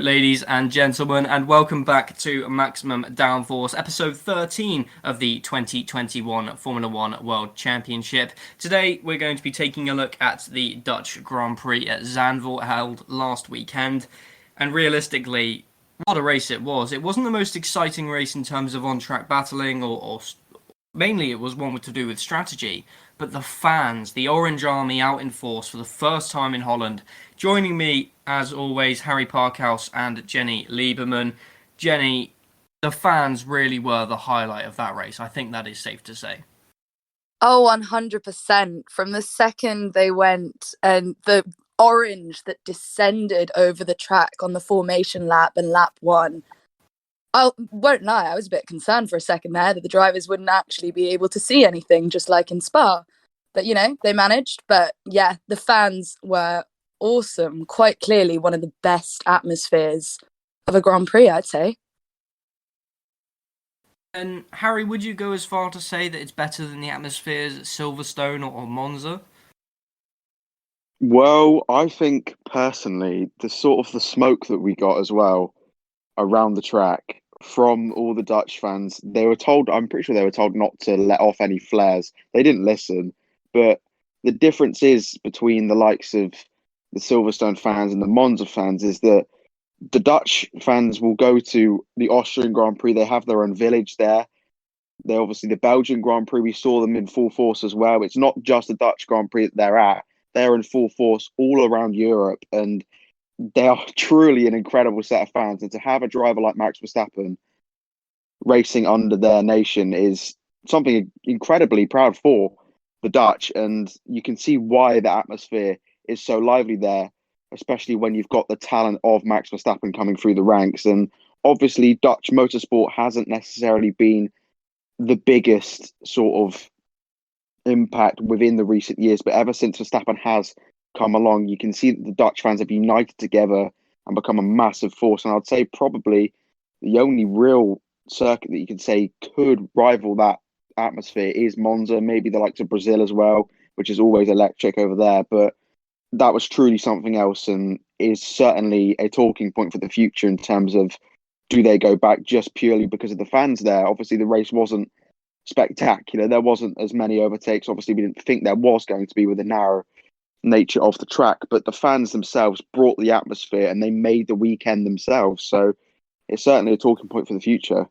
ladies and gentlemen, and welcome back to Maximum Downforce, episode 13 of the 2021 Formula One World Championship. Today, we're going to be taking a look at the Dutch Grand Prix at Zandvoort held last weekend. And realistically, what a race it was. It wasn't the most exciting race in terms of on-track battling, or mainly it was one to do with strategy. But the fans, the Orange Army out in force for the first time in Holland. Joining me, as always, Harry Parkhouse and Jenny Lieberman. Jenny, the fans really were the highlight of that race. I think that is safe to say. Oh, 100%. From the second they went and the orange that descended over the track on the formation lap and lap one, I won't lie, I was a bit concerned for a second there that the drivers wouldn't actually be able to see anything, just like in Spa. But, they managed. But, yeah, the fans were awesome. Quite clearly one of the best atmospheres of a Grand Prix, I'd say. And, Harry, would you go as far to say that it's better than the atmospheres at Silverstone or Monza? Well, I think personally, the smoke that we got as well around the track from all the Dutch fans, I'm pretty sure they were told not to let off any flares. They didn't listen. But the difference is between the likes of the Silverstone fans and the Monza fans is that the Dutch fans will go to the Austrian Grand Prix. They have their own village there. They're obviously the Belgian Grand Prix. We saw them in full force as well. It's not just the Dutch Grand Prix that they're at. They're in full force all around Europe. And they are truly an incredible set of fans. And to have a driver like Max Verstappen racing under their nation is something incredibly proud for the Dutch. And you can see why the atmosphere is so lively there, especially when you've got the talent of Max Verstappen coming through the ranks. And obviously, Dutch motorsport hasn't necessarily been the biggest sort of impact within the recent years. But ever since Verstappen has come along, you can see that the Dutch fans have united together and become a massive force. And I'd say probably the only real circuit that you could say could rival that atmosphere is Monza, maybe the likes of Brazil as well, which is always electric over there. But that was truly something else and is certainly a talking point for the future in terms of do they go back just purely because of the fans there? Obviously, the race wasn't spectacular. There wasn't as many overtakes. Obviously, we didn't think there was going to be with the narrow nature of the track, but the fans themselves brought the atmosphere and they made the weekend themselves. So it's certainly a talking point for the future.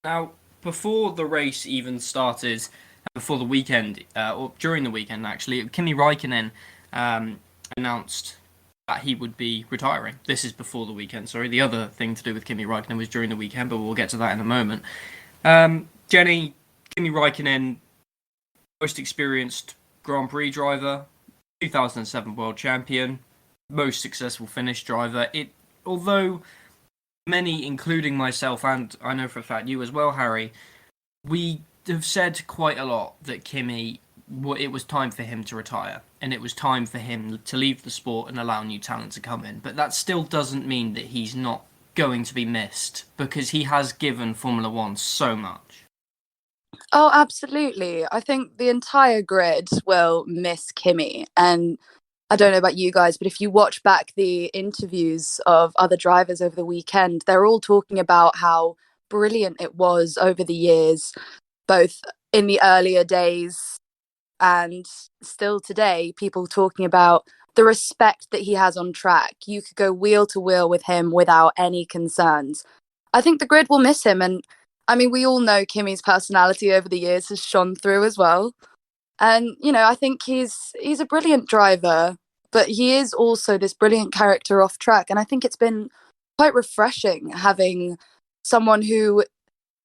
Now, before the race even started, before the weekend, or during the weekend actually, Kimi Raikkonen announced that he would be retiring. This is before the weekend, sorry. The other thing to do with Kimi Raikkonen was during the weekend, but we'll get to that in a moment. Jenny, Kimi Raikkonen, most experienced Grand Prix driver, 2007 world champion, most successful Finnish driver. Although many, including myself, and I know for a fact you as well, Harry, we have said quite a lot that Kimi, it was time for him to retire, and it was time for him to leave the sport and allow new talent to come in. But that still doesn't mean that he's not going to be missed, because he has given Formula One so much. Oh, absolutely. I think the entire grid will miss Kimi. And I don't know about you guys, but if you watch back the interviews of other drivers over the weekend, they're all talking about how brilliant it was over the years, both in the earlier days and still today, people talking about the respect that he has on track. You could go wheel to wheel with him without any concerns. I think the grid will miss him. And I mean, we all know Kimi's personality over the years has shone through as well. And, I think he's a brilliant driver, but he is also this brilliant character off track. And I think it's been quite refreshing having someone who,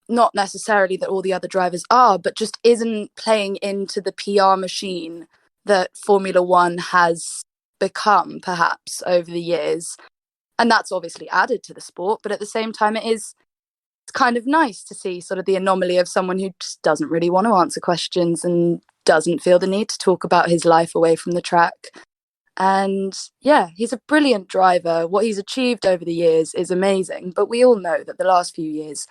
not necessarily that all the other drivers are, but just isn't playing into the PR machine that Formula One has become, perhaps, over the years. And that's obviously added to the sport, but at the same time, it's kind of nice to see sort of the anomaly of someone who just doesn't really want to answer questions and doesn't feel the need to talk about his life away from the track. And yeah, he's a brilliant driver. What he's achieved over the years is amazing, but we all know that the last few years,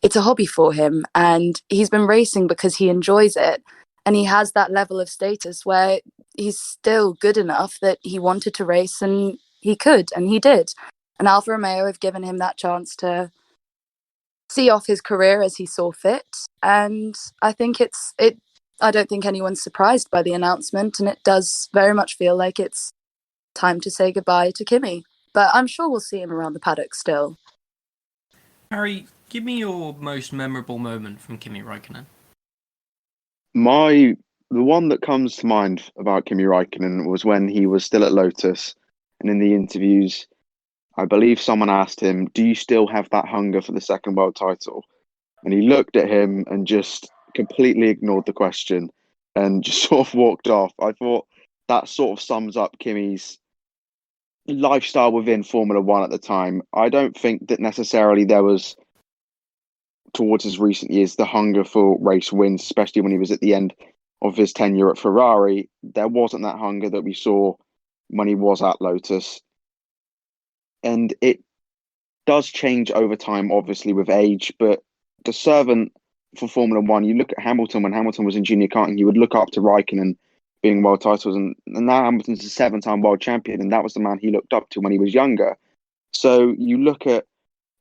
it's a hobby for him, and he's been racing because he enjoys it. And he has that level of status where he's still good enough that he wanted to race and he could, and he did. And Alfa Romeo have given him that chance to see off his career as he saw fit. And I think I don't think anyone's surprised by the announcement, and it does very much feel like it's time to say goodbye to Kimi. But I'm sure we'll see him around the paddock still. Harry, give me your most memorable moment from Kimi Raikkonen. The one that comes to mind about Kimi Raikkonen was when he was still at Lotus, and in the interviews, I believe someone asked him, "Do you still have that hunger for the second world title?" And he looked at him and just completely ignored the question and just sort of walked off. I thought that sort of sums up Kimi's lifestyle within Formula One at the time. I don't think that necessarily there was, towards his recent years, the hunger for race wins, especially when he was at the end of his tenure at Ferrari. There wasn't that hunger that we saw when he was at Lotus. And it does change over time, obviously, with age, but the servant for Formula One, you look at Hamilton when Hamilton was in junior karting, you would look up to Raikkonen being world titles, and now Hamilton's a 7-time world champion, and that was the man he looked up to when he was younger. So you look at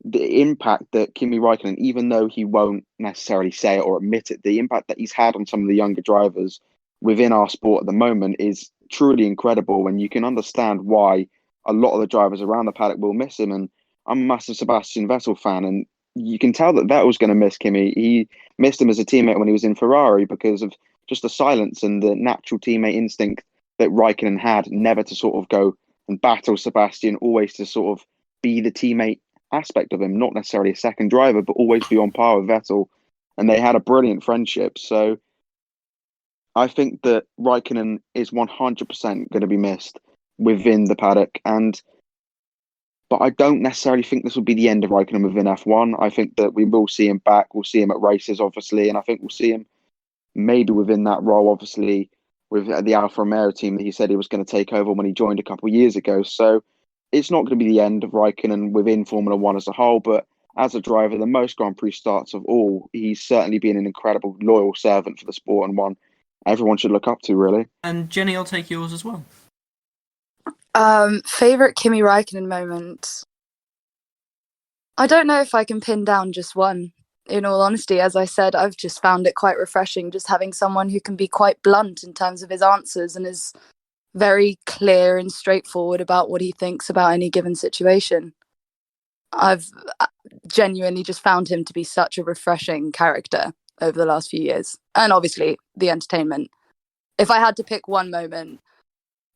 the impact that Kimi Raikkonen, even though he won't necessarily say it or admit it, the impact that he's had on some of the younger drivers within our sport at the moment is truly incredible, and you can understand why a lot of the drivers around the paddock will miss him. And I'm a massive Sebastian Vettel fan, and you can tell that Vettel's going to miss Kimi. He missed him as a teammate when he was in Ferrari because of just the silence and the natural teammate instinct that Raikkonen had, never to sort of go and battle Sebastian, always to sort of be the teammate aspect of him, not necessarily a second driver, but always be on par with Vettel. And they had a brilliant friendship. So I think that Raikkonen is 100% going to be missed within the paddock. But I don't necessarily think this will be the end of Raikkonen within F1. I think that we will see him back. We'll see him at races, obviously. And I think we'll see him maybe within that role, obviously, with the Alfa Romeo team that he said he was going to take over when he joined a couple of years ago. So it's not going to be the end of Raikkonen within Formula One as a whole. But as a driver, the most Grand Prix starts of all, he's certainly been an incredible, loyal servant for the sport, and one everyone should look up to, really. And Jenny, I'll take yours as well. Favorite Kimi Raikkonen moment? I don't know if I can pin down just one. In all honesty, as I said, I've just found it quite refreshing just having someone who can be quite blunt in terms of his answers and is very clear and straightforward about what he thinks about any given situation. I've genuinely just found him to be such a refreshing character over the last few years. And obviously, the entertainment. If I had to pick one moment,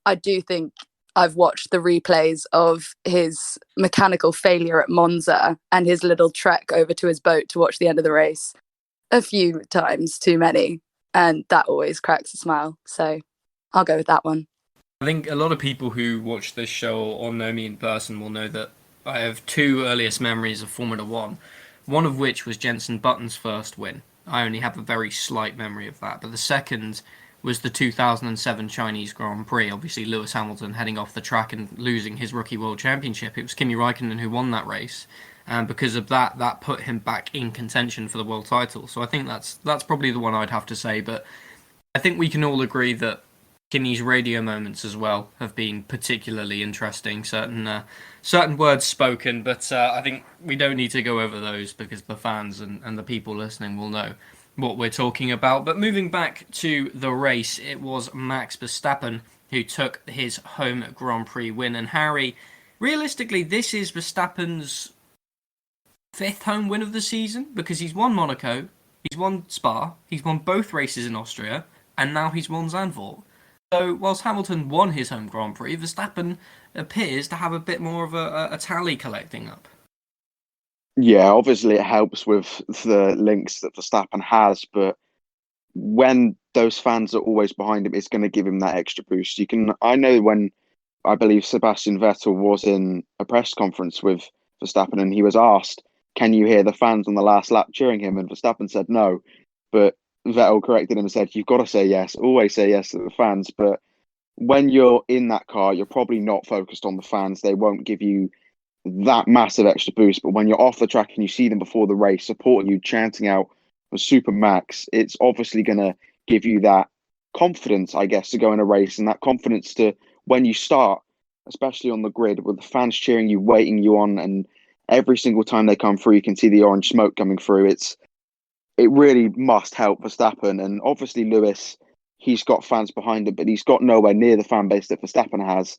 I do think I've watched the replays of his mechanical failure at Monza and his little trek over to his boat to watch the end of the race a few times too many. And that always cracks a smile. So I'll go with that one. I think a lot of people who watch this show or know me in person will know that I have two earliest memories of Formula One, one of which was Jenson Button's first win. I only have a very slight memory of that, but the second was the 2007 Chinese Grand Prix. Obviously, Lewis Hamilton heading off the track and losing his rookie world championship. It was Kimi Raikkonen who won that race, and because of that, that put him back in contention for the world title. So I think that's probably the one I'd have to say. But I think we can all agree that Kimi's radio moments as well have been particularly interesting. Certain words spoken, but I think we don't need to go over those because the fans and the people listening will know what we're talking about. But moving back to the race, it was Max Verstappen who took his home Grand Prix win. And Harry, realistically, this is Verstappen's fifth home win of the season because he's won Monaco, he's won Spa, he's won both races in Austria, and now he's won Zandvoort. So whilst Hamilton won his home Grand Prix, Verstappen appears to have a bit more of a tally collecting up. Yeah, obviously it helps with the links that Verstappen has, but when those fans are always behind him, it's going to give him that extra boost. I know when I believe Sebastian Vettel was in a press conference with Verstappen and he was asked, "Can you hear the fans on the last lap cheering him?" And Verstappen said no, but Vettel corrected him and said, "You've got to say yes, always say yes to the fans." But when you're in that car, you're probably not focused on the fans. They won't give you that massive extra boost. But when you're off the track and you see them before the race supporting you, chanting out for Super Max, it's obviously going to give you that confidence, I guess, to go in a race, and that confidence to, when you start, especially on the grid, with the fans cheering you, waiting you on, and every single time they come through, you can see the orange smoke coming through. It really must help Verstappen, and obviously Lewis, he's got fans behind him, but he's got nowhere near the fan base that Verstappen has.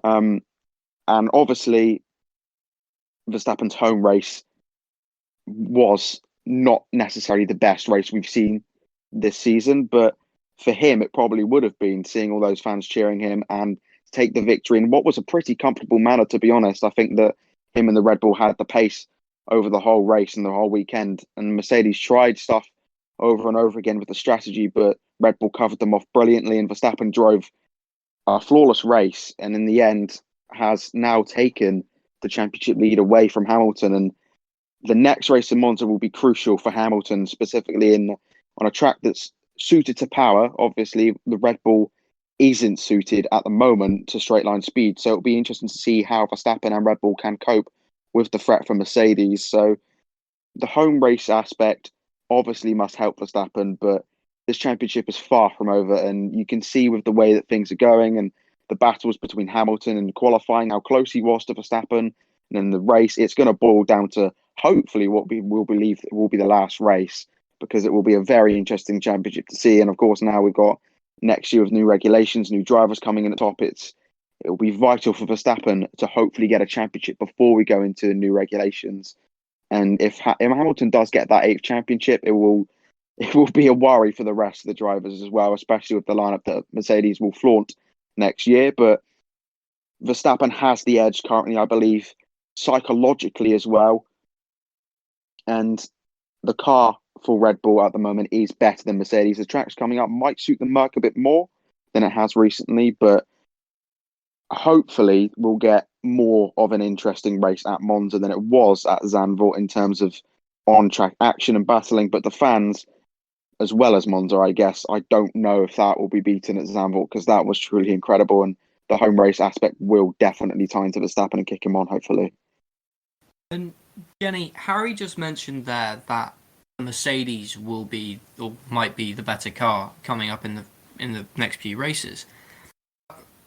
And obviously, Verstappen's home race was not necessarily the best race we've seen this season, but for him, it probably would have been, seeing all those fans cheering him and take the victory in what was a pretty comfortable manner, to be honest. I think that him and the Red Bull had the pace over the whole race and the whole weekend, and Mercedes tried stuff over and over again with the strategy, but Red Bull covered them off brilliantly, and Verstappen drove a flawless race, and in the end has now taken the championship lead away from Hamilton. And the next race in Monza will be crucial for Hamilton, specifically on a track that's suited to power. Obviously, the Red Bull isn't suited at the moment to straight line speed, so it'll be interesting to see how Verstappen and Red Bull can cope with the threat from Mercedes. So the home race aspect obviously must help Verstappen, but this championship is far from over, and you can see with the way that things are going and the battles between Hamilton and qualifying, how close he was to Verstappen, and in the race, it's going to boil down to hopefully what we will believe will be the last race, because it will be a very interesting championship to see. And of course, now we've got next year with new regulations, new drivers coming in at top. It will be vital for Verstappen to hopefully get a championship before we go into new regulations. And if Hamilton does get that 8th championship, it will be a worry for the rest of the drivers as well, especially with the lineup that Mercedes will flaunt next year. But Verstappen has the edge currently, I believe, psychologically as well. And the car for Red Bull at the moment is better than Mercedes. The tracks coming up might suit the Merc a bit more than it has recently, but hopefully we'll get more of an interesting race at Monza than it was at Zandvoort in terms of on-track action and battling. But the fans, as well as Monza, I guess, I don't know if that will be beaten at Zandvoort, because that was truly incredible, and the home race aspect will definitely tie into Verstappen and kick him on, hopefully. And Jenny, Harry just mentioned there that the Mercedes will be, or might be, the better car coming up in the next few races.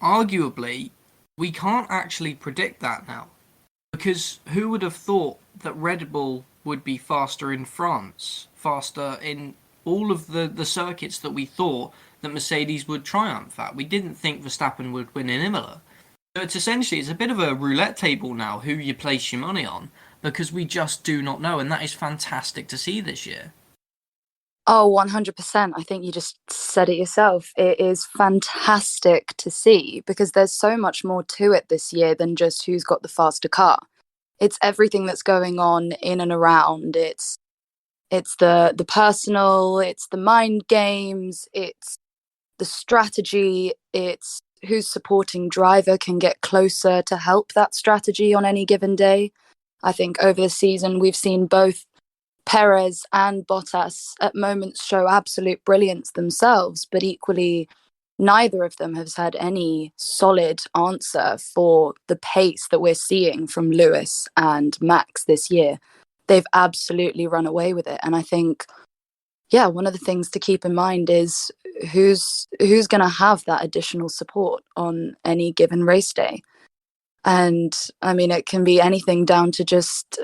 Arguably, we can't actually predict that now, because who would have thought that Red Bull would be faster in France, faster in all of the circuits that we thought that Mercedes would triumph at? We didn't think Verstappen would win in Imola. So it's a bit of a roulette table now, who you place your money on, because we just do not know, and that is fantastic to see this year. Oh, 100%. I think you just said it yourself. It is fantastic to see, because there's so much more to it this year than just who's got the faster car. It's everything that's going on in and around. It's the personal, it's the mind games, it's the strategy, it's whose supporting driver can get closer to help that strategy on any given day. I think over the season we've seen both Perez and Bottas at moments show absolute brilliance themselves, but equally neither of them has had any solid answer for the pace that we're seeing from Lewis and Max this year. They've absolutely run away with it. And I think, yeah, one of the things to keep in mind is who's going to have that additional support on any given race day. And I mean, it can be anything down to just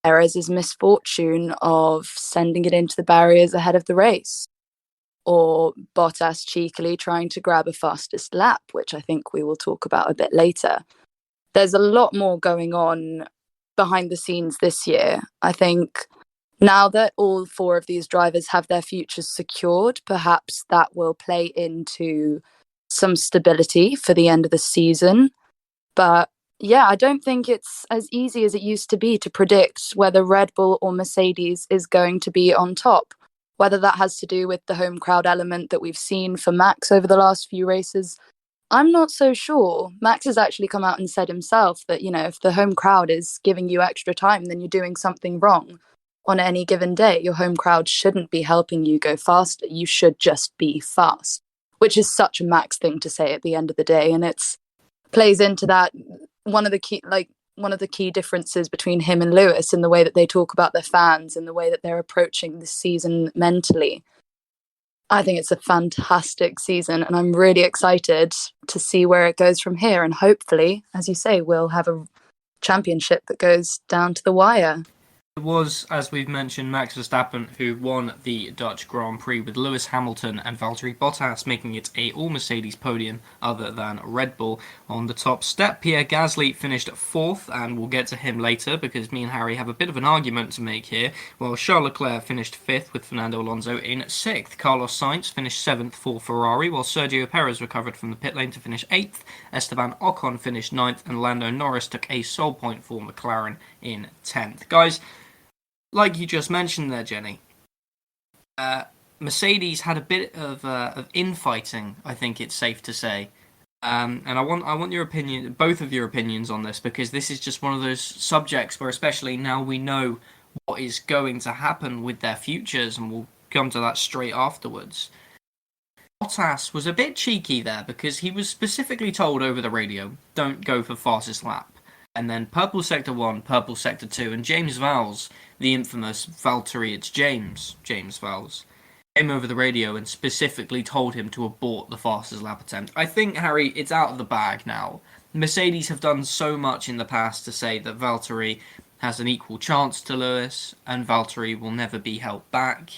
Perez's misfortune of sending it into the barriers ahead of the race, or Bottas cheekily trying to grab a fastest lap, which I think we will talk about a bit later. There's a lot more going on behind the scenes this year. I think now that all 4 of these drivers have their futures secured, perhaps that will play into some stability for the end of the season. But yeah, I don't think it's as easy as it used to be to predict whether Red Bull or Mercedes is going to be on top. Whether that has to do with the home crowd element that we've seen for Max over the last few races, I'm not so sure. Max has actually come out and said himself that, if the home crowd is giving you extra time, then you're doing something wrong. On any given day, your home crowd shouldn't be helping you go faster. You should just be fast, which is such a Max thing to say at the end of the day. And it's plays into that one of the key differences between him and Lewis in the way that they talk about their fans and the way that they're approaching this season mentally. I think it's a fantastic season, and I'm really excited to see where it goes from here. And hopefully, as you say, we'll have a championship that goes down to the wire. It was, as we've mentioned, Max Verstappen who won the Dutch Grand Prix, with Lewis Hamilton and Valtteri Bottas making it a all-Mercedes podium other than Red Bull on the top step. Pierre Gasly finished 4th, and we'll get to him later because me and Harry have a bit of an argument to make here, while Charles Leclerc finished 5th with Fernando Alonso in 6th. Carlos Sainz finished 7th for Ferrari, while Sergio Perez recovered from the pit lane to finish 8th. Esteban Ocon finished 9th, and Lando Norris took a sole point for McLaren in 10th. Guys, like you just mentioned there, Jenny, Mercedes had a bit of infighting, I think it's safe to say. And I want your opinion, both of your opinions on this, because this is just one of those subjects where, especially now we know what is going to happen with their futures, and we'll come to that straight afterwards. Bottas was a bit cheeky there because he was specifically told over the radio, don't go for fastest lap. And then Purple Sector 1, Purple Sector 2, and James Vowles, the infamous Valtteri, it's James Vowles, came over the radio and specifically told him to abort the fastest lap attempt. I think, Harry, it's out of the bag now. Mercedes have done so much in the past to say that Valtteri has an equal chance to Lewis, and Valtteri will never be held back.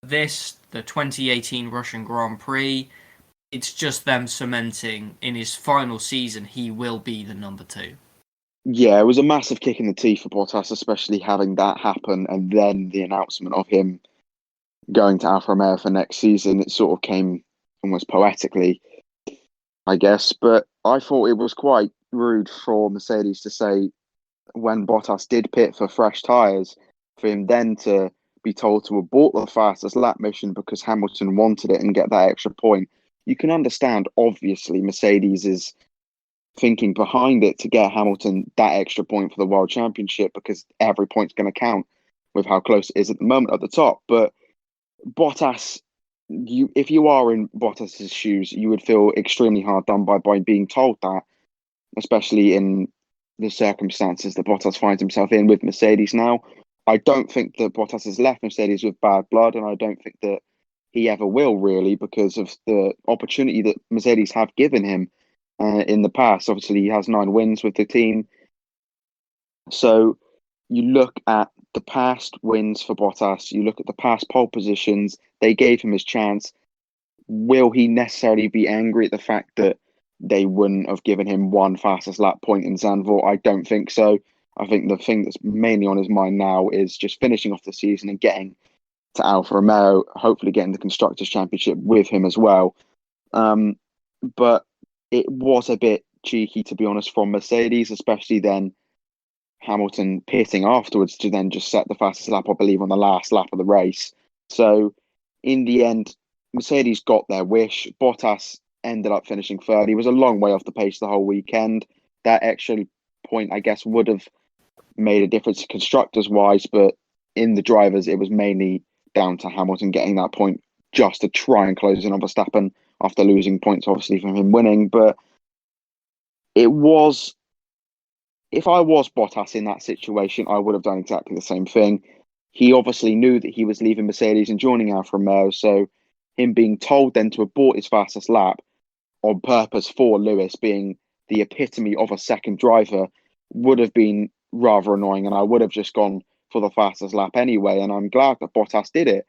This, the 2018 Russian Grand Prix, it's just them cementing in his final season he will be the number 2. Yeah, it was a massive kick in the teeth for Bottas, especially having that happen and then the announcement of him going to Alfa Romeo for next season. It sort of came almost poetically, I guess. But I thought it was quite rude for Mercedes to say, when Bottas did pit for fresh tyres, for him then to be told to abort the fastest lap mission because Hamilton wanted it and get that extra point. You can understand, obviously, Mercedes is thinking behind it to get Hamilton that extra point for the World Championship, because every point's going to count with how close it is at the moment at the top. But Bottas, if you are in Bottas's shoes, you would feel extremely hard done by being told that, especially in the circumstances that Bottas finds himself in with Mercedes now. I don't think that Bottas has left Mercedes with bad blood, and I don't think that he ever will, really, because of the opportunity that Mercedes have given him in the past. Obviously, he has 9 wins with the team. So you look at the past wins for Bottas, you look at the past pole positions, they gave him his chance. Will he necessarily be angry at the fact that they wouldn't have given him one fastest lap point in Zandvoort? I don't think so. I think the thing that's mainly on his mind now is just finishing off the season and getting to Alfa Romeo, hopefully getting the Constructors' Championship with him as well. But it was a bit cheeky, to be honest, from Mercedes, especially then Hamilton pitting afterwards to then just set the fastest lap, I believe, on the last lap of the race. So in the end, Mercedes got their wish. Bottas ended up finishing 3rd. He was a long way off the pace the whole weekend. That extra point, I guess, would have made a difference constructors-wise, but in the drivers, it was mainly down to Hamilton getting that point just to try and close in on Verstappen after losing points, obviously, from him winning. But it was, if I was Bottas in that situation, I would have done exactly the same thing. He obviously knew that he was leaving Mercedes and joining Alfa Romeo, so him being told then to abort his fastest lap on purpose for Lewis, being the epitome of a second driver, would have been rather annoying, and I would have just gone for the fastest lap anyway. And I'm glad that Bottas did it.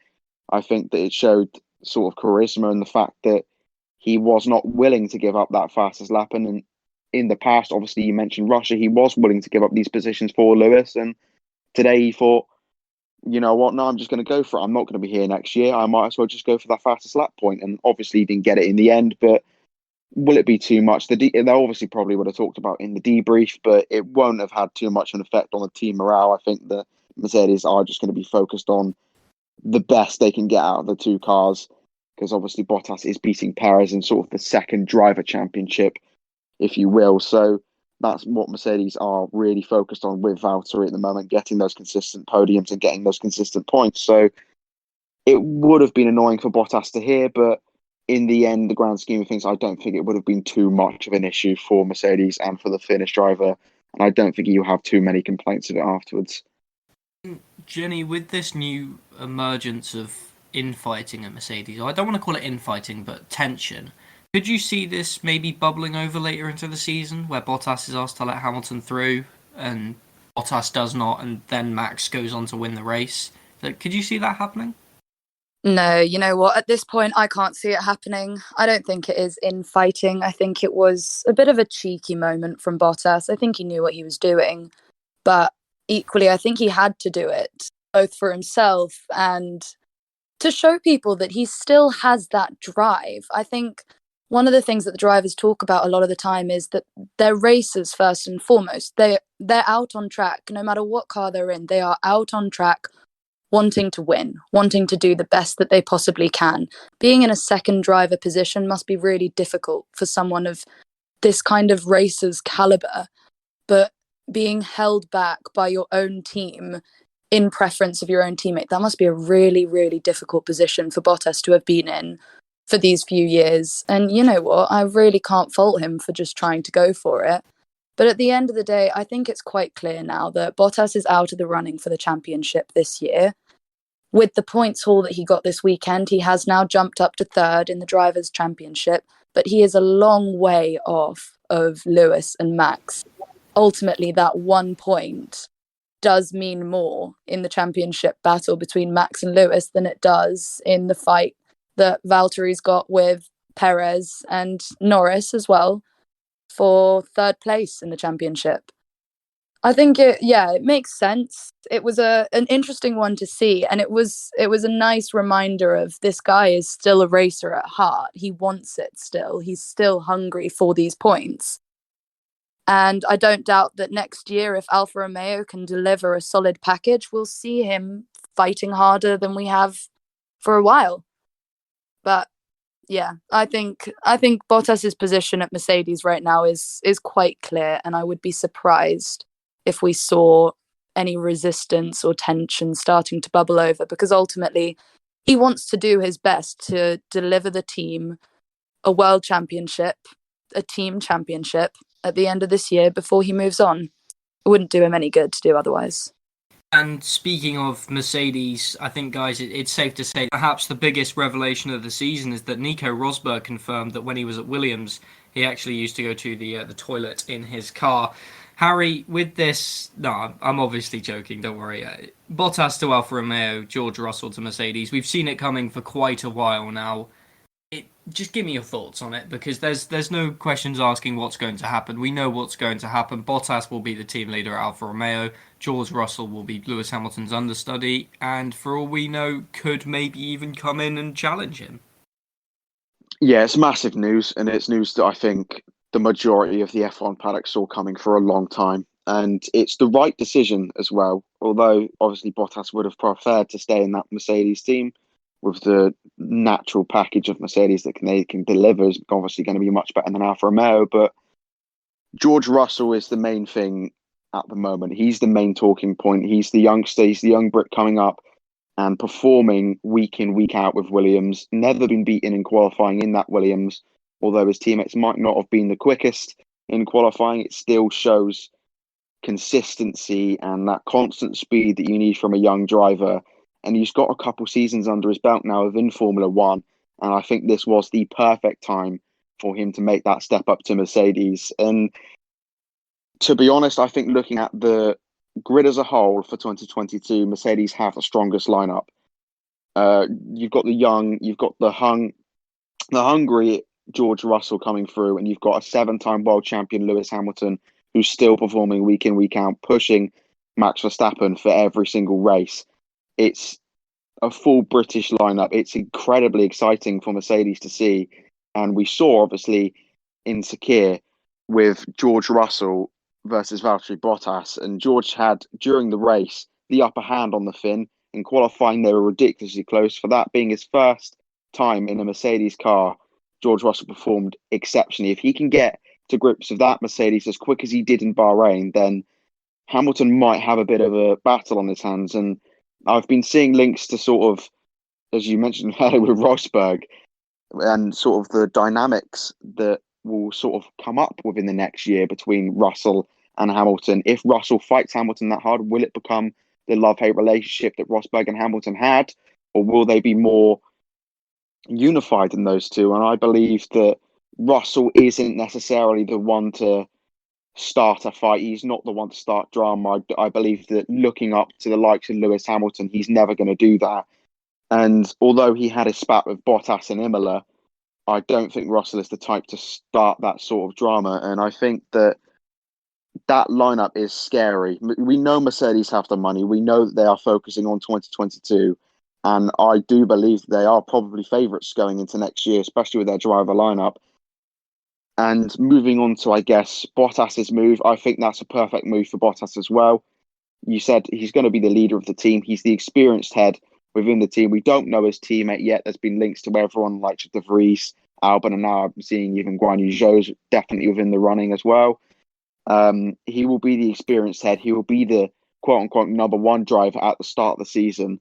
I think that it showed sort of charisma and the fact that he was not willing to give up that fastest lap. And in the past, obviously, you mentioned Russia, he was willing to give up these positions for Lewis. And today he thought, you know what, no, I'm just going to go for it. I'm not going to be here next year. I might as well just go for that fastest lap point. And obviously he didn't get it in the end, but will it be too much? They obviously probably would have talked about in the debrief, but it won't have had too much an effect on the team morale. I think that Mercedes are just going to be focused on the best they can get out of the two cars, because obviously Bottas is beating Perez in sort of the second driver championship, if you will. So that's what Mercedes are really focused on with Valtteri at the moment, getting those consistent podiums and getting those consistent points. So it would have been annoying for Bottas to hear, but in the end, the grand scheme of things, I don't think it would have been too much of an issue for Mercedes and for the Finnish driver. And I don't think you have too many complaints of it afterwards. Jenny, with this new emergence of infighting at Mercedes, or I don't want to call it infighting, but tension. Could you see this maybe bubbling over later into the season, where Bottas is asked to let Hamilton through, and Bottas does not, and then Max goes on to win the race? Could you see that happening? No, you know what? At this point, I can't see it happening. I don't think it is infighting. I think it was a bit of a cheeky moment from Bottas. I think he knew what he was doing, but equally, I think he had to do it, both for himself and to show people that he still has that drive. I think one of the things that the drivers talk about a lot of the time is that they're racers first and foremost. They're out on track, no matter what car they're in. They are out on track, wanting to win, wanting to do the best that they possibly can. Being in a second driver position must be really difficult for someone of this kind of racer's caliber, but being held back by your own team in preference of your own teammate, that must be a really, really difficult position for Bottas to have been in for these few years. And you know what? I really can't fault him for just trying to go for it. But at the end of the day, I think it's quite clear now that Bottas is out of the running for the championship this year. With the points haul that he got this weekend, he has now jumped up to third in the Drivers' Championship, but he is a long way off of Lewis and Max. Ultimately, that 1 point does mean more in the championship battle between Max and Lewis than it does in the fight that Valtteri's got with Perez and Norris as well for third place in the championship. I think it makes sense. It was an interesting one to see, and it was a nice reminder of this guy is still a racer at heart. He wants it still. He's still hungry for these points. And I don't doubt that next year, if Alfa Romeo can deliver a solid package, we'll see him fighting harder than we have for a while. But yeah, I think Bottas's position at Mercedes right now is quite clear, and I would be surprised if we saw any resistance or tension starting to bubble over, because ultimately he wants to do his best to deliver the team a world championship, a team championship at the end of this year before he moves on. It wouldn't do him any good to do otherwise. And speaking of Mercedes, I think, guys, it's safe to say perhaps the biggest revelation of the season is that Nico Rosberg confirmed that when he was at Williams, he actually used to go to the toilet in his car. Harry, with this, no, I'm obviously joking, don't worry. Bottas to Alfa Romeo, George Russell to Mercedes. We've seen it coming for quite a while now. Just give me your thoughts on it, because there's no questions asking what's going to happen. We know what's going to happen. Bottas will be the team leader at Alfa Romeo. George Russell will be Lewis Hamilton's understudy, and for all we know, could maybe even come in and challenge him. Yeah, it's massive news, and it's news that I think the majority of the F1 paddock saw coming for a long time. And it's the right decision as well, although obviously Bottas would have preferred to stay in that Mercedes team with the natural package of Mercedes that they can deliver is obviously going to be much better than Alfa Romeo. But George Russell is the main thing at the moment. He's the main talking point. He's the youngster. He's the young Brit coming up and performing week in, week out with Williams. Never been beaten in qualifying in that Williams. Although his teammates might not have been the quickest in qualifying, it still shows consistency and that constant speed that you need from a young driver. And he's got a couple seasons under his belt now within Formula One. And I think this was the perfect time for him to make that step up to Mercedes. And to be honest, I think looking at the grid as a whole for 2022, Mercedes have the strongest lineup. You've got the young, you've got the hungry George Russell coming through, and you've got a 7-time world champion Lewis Hamilton who's still performing week in, week out, pushing Max Verstappen for every single race. It's a full British lineup. It's incredibly exciting for Mercedes to see. And we saw, obviously, in Sakir with George Russell versus Valtteri Bottas. And George had, during the race, the upper hand on the fin. In qualifying, they were ridiculously close. For that being his first time in a Mercedes car, George Russell performed exceptionally. If he can get to grips with that Mercedes as quick as he did in Bahrain, then Hamilton might have a bit of a battle on his hands. And I've been seeing links to sort of, as you mentioned earlier with Rosberg, and sort of the dynamics that will sort of come up within the next year between Russell and Hamilton. If Russell fights Hamilton that hard, will it become the love-hate relationship that Rosberg and Hamilton had? or will they be more unified in those two? And I believe that Russell isn't necessarily the one to start a fight. He's not the one to start drama. I believe that looking up to the likes of Lewis Hamilton, he's never going to do that. And although he had a spat with Bottas and Imola, I don't think Russell is the type to start that sort of drama. And I think that lineup is scary. We know Mercedes have the money. We know that they are focusing on 2022. And I do believe that they are probably favourites going into next year, especially with their driver lineup. And moving on to, I guess, Bottas's move, I think that's a perfect move for Bottas as well. You said he's going to be the leader of the team. He's the experienced head within the team. We don't know his teammate yet. There's been links to everyone like De Vries, Albon, and now I'm seeing even Guan Yu Zhou's definitely within the running as well. He will be the experienced head. He will be the quote-unquote number one driver at the start of the season.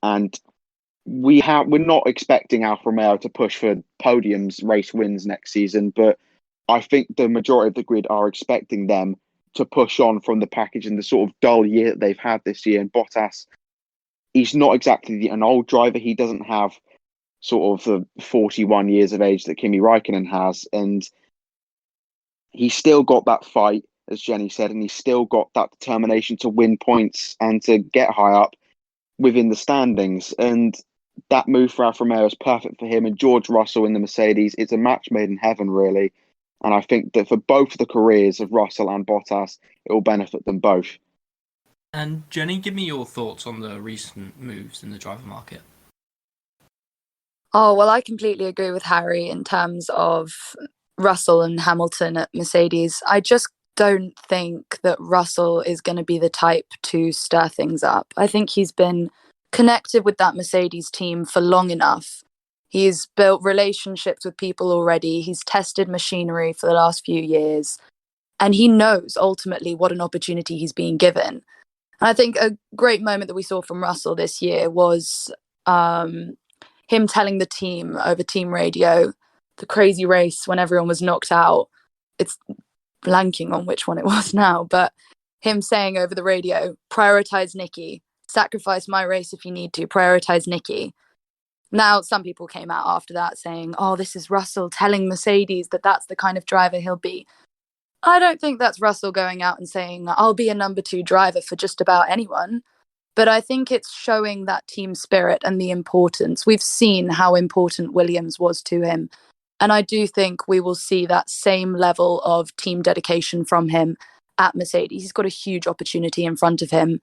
And we're not expecting Alfa Romeo to push for podiums, race wins next season, but I think the majority of the grid are expecting them to push on from the package and the sort of dull year that they've had this year. And Bottas, he's not exactly an old driver. He doesn't have sort of the 41 years of age that Kimi Raikkonen has. And he's still got that fight, as Jenny said, and he's still got that determination to win points and to get high up within the standings. And that move for Alfa Romeo is perfect for him. And George Russell in the Mercedes, it's a match made in heaven, really. And I think that for both the careers of Russell and Bottas, it will benefit them both. And Jenny, give me your thoughts on the recent moves in the driver market. Oh, well, I completely agree with Harry in terms of Russell and Hamilton at Mercedes. I just don't think that Russell is going to be the type to stir things up. I think he's been connected with that Mercedes team for long enough. He's built relationships with people already. He's tested machinery for the last few years. And he knows ultimately what an opportunity he's being given. And I think a great moment that we saw from Russell this year was him telling the team over team radio, the crazy race when everyone was knocked out. It's blanking on which one it was now, but him saying over the radio, prioritize Nikki, sacrifice my race if you need to, prioritize Nikki. Now, some people came out after that saying, oh, this is Russell telling Mercedes that that's the kind of driver he'll be. I don't think that's Russell going out and saying, I'll be a number 2 driver for just about anyone. But I think it's showing that team spirit and the importance. We've seen how important Williams was to him. And I do think we will see that same level of team dedication from him at Mercedes. He's got a huge opportunity in front of him.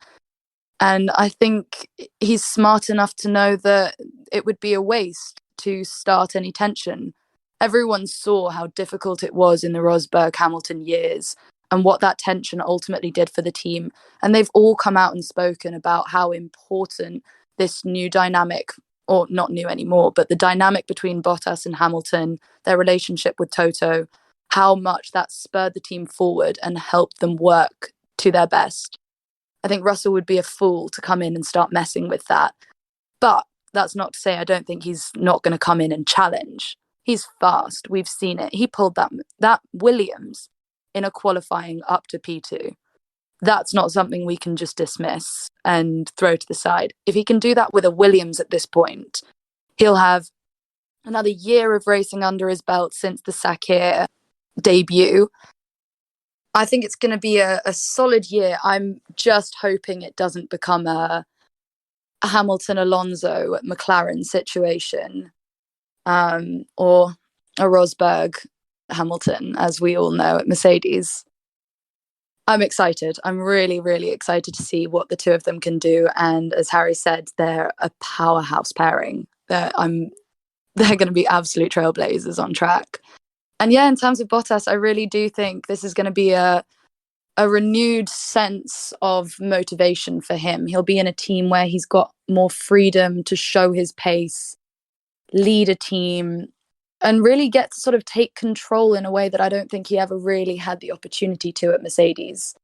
And I think he's smart enough to know that it would be a waste to start any tension. Everyone saw how difficult it was in the Rosberg-Hamilton years and what that tension ultimately did for the team. And they've all come out and spoken about how important this new dynamic, or not new anymore, but the dynamic between Bottas and Hamilton, their relationship with Toto, how much that spurred the team forward and helped them work to their best. I think Russell would be a fool to come in and start messing with that. But that's not to say I don't think he's not going to come in and challenge. He's fast. We've seen it. He pulled that Williams in a qualifying up to P2. That's not something we can just dismiss and throw to the side. If he can do that with a Williams at this point, he'll have another year of racing under his belt since the Sakir debut. I think it's going to be a solid year. I'm just hoping it doesn't become a Hamilton-Alonso at McLaren situation, or a Rosberg-Hamilton, as we all know, at Mercedes. I'm excited. I'm really, really excited to see what the two of them can do. And as Harry said, they're a powerhouse pairing. They're going to be absolute trailblazers on track. And yeah, in terms of Bottas, I really do think this is going to be a renewed sense of motivation for him. He'll be in a team where he's got more freedom to show his pace, lead a team, and really get to sort of take control in a way that I don't think he ever really had the opportunity to at Mercedes.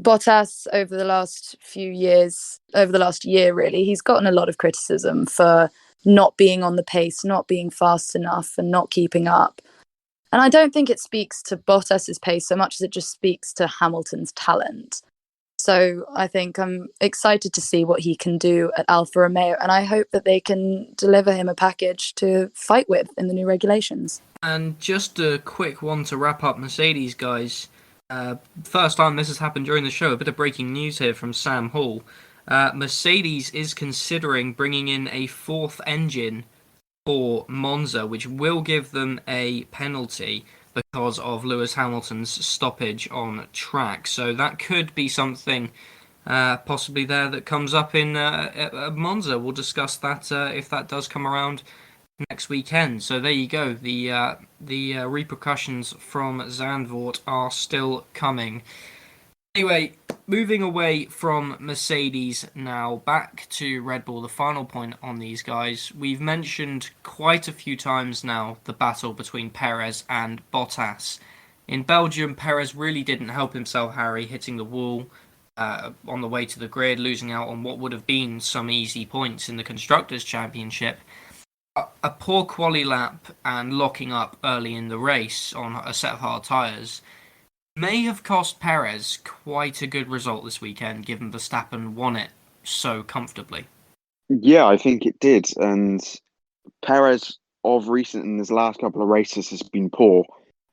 Bottas, over the last year really, he's gotten a lot of criticism for not being on the pace, not being fast enough, and not keeping up. And I don't think it speaks to Bottas's pace so much as it just speaks to Hamilton's talent. So I think I'm excited to see what he can do at Alfa Romeo, and I hope that they can deliver him a package to fight with in the new regulations. And just a quick one to wrap up Mercedes, guys. First time this has happened during the show, a bit of breaking news here from Sam Hall. Mercedes is considering bringing in a fourth engine for Monza, which will give them a penalty because of Lewis Hamilton's stoppage on track. So that could be something possibly there that comes up in Monza. We'll discuss that if that does come around next weekend. So there you go. The repercussions from Zandvoort are still coming. Anyway, moving away from Mercedes now, back to Red Bull, the final point on these guys. We've mentioned quite a few times now the battle between Perez and Bottas. In Belgium, Perez really didn't help himself, Harry, hitting the wall on the way to the grid, losing out on what would have been some easy points in the Constructors' Championship. A poor quali lap and locking up early in the race on a set of hard tyres may have cost Perez quite a good result this weekend, given Verstappen won it so comfortably. Yeah, I think it did. And Perez, of recent in his last couple of races, has been poor,